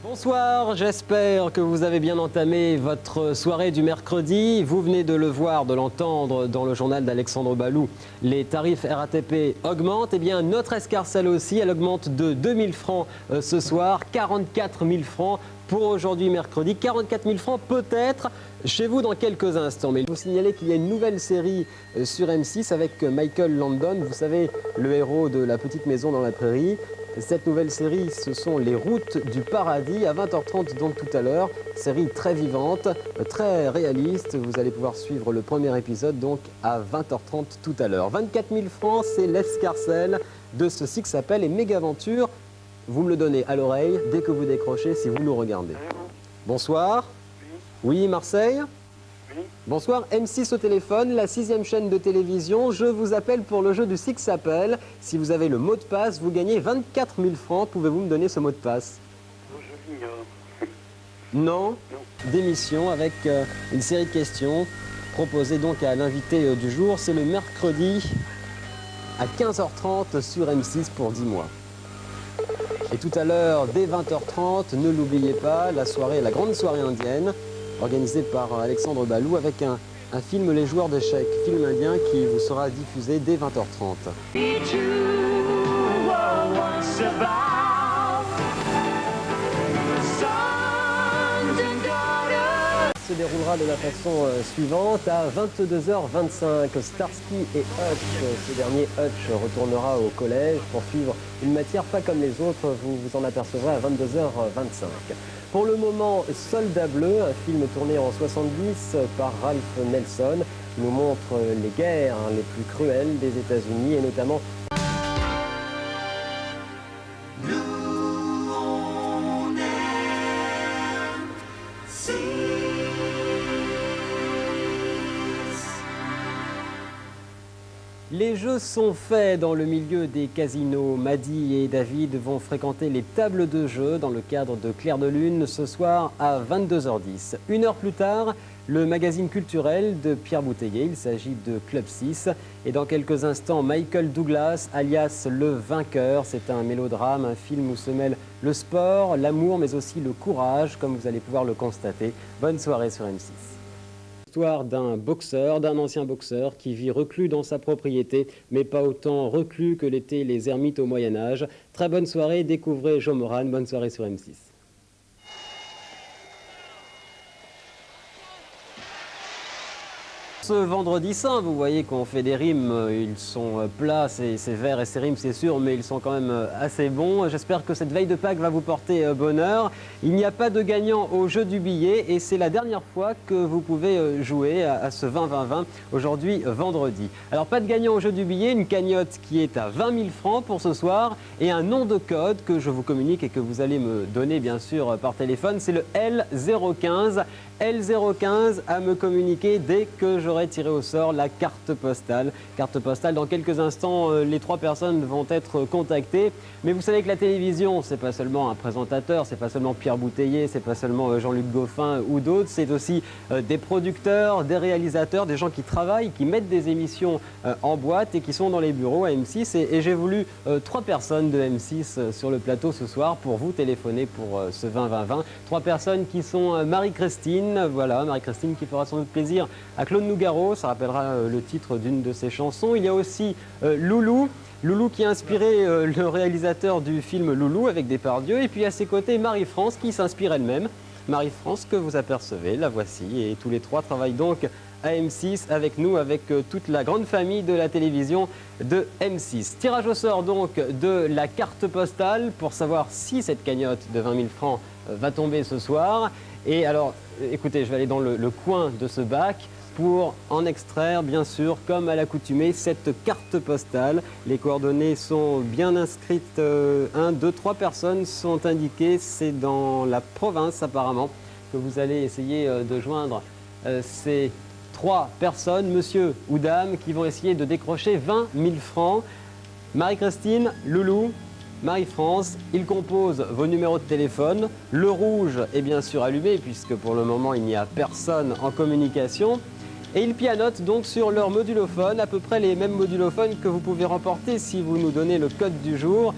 Bonsoir, j'espère que vous avez bien entamé votre soirée du mercredi. Vous venez de le voir, de l'entendre dans le journal d'Alexandre Balou. Les tarifs RATP augmentent. Eh bien, notre escarcelle aussi, elle augmente de 2000 francs ce soir, 44 000 francs pour aujourd'hui mercredi. 44 000 francs peut-être chez vous dans quelques instants. Mais il faut signaler qu'il y a une nouvelle série sur M6 avec Michael Landon. Vous savez, le héros de La Petite Maison dans la Prairie. Cette nouvelle série, ce sont Les Routes du Paradis, à 20h30 donc tout à l'heure. Série très vivante, très réaliste. Vous allez pouvoir suivre le premier épisode donc à 20h30 tout à l'heure. 24 000 francs, c'est l'escarcelle de ceci qui s'appelle les Mégaventures. Vous me le donnez à l'oreille dès que vous décrochez si vous nous regardez. Bonsoir. Oui, Marseille. Bonsoir, M6 au téléphone, la 6e chaîne de télévision. Je vous appelle pour le jeu du Six Appel. Si vous avez le mot de passe, vous gagnez 24 000 francs. Pouvez-vous me donner ce mot de passe? Je l'ignore. Non. D'émission avec une série de questions proposées donc à l'invité du jour. C'est le mercredi à 15h30 sur M6 pour 10 mois. Et tout à l'heure, dès 20h30, ne l'oubliez pas, la grande soirée indienne, organisé par Alexandre Balou avec un film Les Joueurs d'échecs, film indien qui vous sera diffusé dès 20h30. Se déroulera de la façon suivante à 22h25. Starsky et Hutch, ce dernier Hutch retournera au collège pour suivre une matière pas comme les autres, vous vous en apercevrez à 22h25. Pour le moment, Soldat Bleu, un film tourné en 70 par Ralph Nelson, nous montre les guerres les plus cruelles des États-Unis et notamment Les jeux sont faits dans le milieu des casinos. Maddy et David vont fréquenter les tables de jeu dans le cadre de Clair de Lune ce soir à 22h10. Une heure plus tard, le magazine culturel de Pierre Bouteiller, il s'agit de Club 6. Et dans quelques instants, Michael Douglas, alias Le Vainqueur. C'est un mélodrame, un film où se mêlent le sport, l'amour, mais aussi le courage, comme vous allez pouvoir le constater. Bonne soirée sur M6. L'histoire d'un boxeur, d'un ancien boxeur qui vit reclus dans sa propriété, mais pas autant reclus que l'étaient les ermites au Moyen-Âge. Très bonne soirée, découvrez Jo Moran, bonne soirée sur M6. Ce vendredi saint, vous voyez qu'on fait des rimes, ils sont plats, ces vers et ces rimes c'est sûr, mais ils sont quand même assez bons. J'espère que cette veille de Pâques va vous porter bonheur. Il n'y a pas de gagnant au jeu du billet et c'est la dernière fois que vous pouvez jouer à ce 20-20-20, aujourd'hui vendredi. Alors pas de gagnant au jeu du billet, une cagnotte qui est à 20 000 francs pour ce soir et un nom de code que je vous communique et que vous allez me donner bien sûr par téléphone, c'est le L015. L015 à me communiquer dès que j'aurai tiré au sort la carte postale. Carte postale, dans quelques instants, les 3 personnes vont être contactées. Mais vous savez que la télévision, c'est pas seulement un présentateur, c'est pas seulement Pierre Bouteiller, c'est pas seulement Jean-Luc Goffin ou d'autres, c'est aussi des producteurs, des réalisateurs, des gens qui travaillent, qui mettent des émissions en boîte et qui sont dans les bureaux à M6. Et j'ai voulu 3 personnes de M6 sur le plateau ce soir pour vous téléphoner pour ce 20-20-20. 3 personnes qui sont Marie-Christine. Voilà, Marie-Christine qui fera sans doute plaisir à Claude Nougaro, ça rappellera le titre d'une de ses chansons. Il y a aussi Loulou. Loulou qui a inspiré le réalisateur du film Loulou avec Depardieu. Et puis à ses côtés, Marie-France qui s'inspire elle-même. Marie-France que vous apercevez, la voici. Et tous les 3 travaillent donc à M6 avec nous, avec toute la grande famille de la télévision de M6. Tirage au sort donc de la carte postale pour savoir si cette cagnotte de 20 000 francs va tomber ce soir. Et alors, écoutez, je vais aller dans le coin de ce bac pour en extraire, bien sûr, comme à l'accoutumée, cette carte postale. Les coordonnées sont bien inscrites. 1, 2, 3 personnes sont indiquées. C'est dans la province, apparemment, que vous allez essayer de joindre ces 3 personnes, monsieur ou dame, qui vont essayer de décrocher 20 000 francs. Marie-Christine, Loulou, Marie-France, ils composent vos numéros de téléphone. Le rouge est bien sûr allumé puisque pour le moment il n'y a personne en communication. Et ils pianotent donc sur leur modulophone, à peu près les mêmes modulophones que vous pouvez remporter si vous nous donnez le code du jour.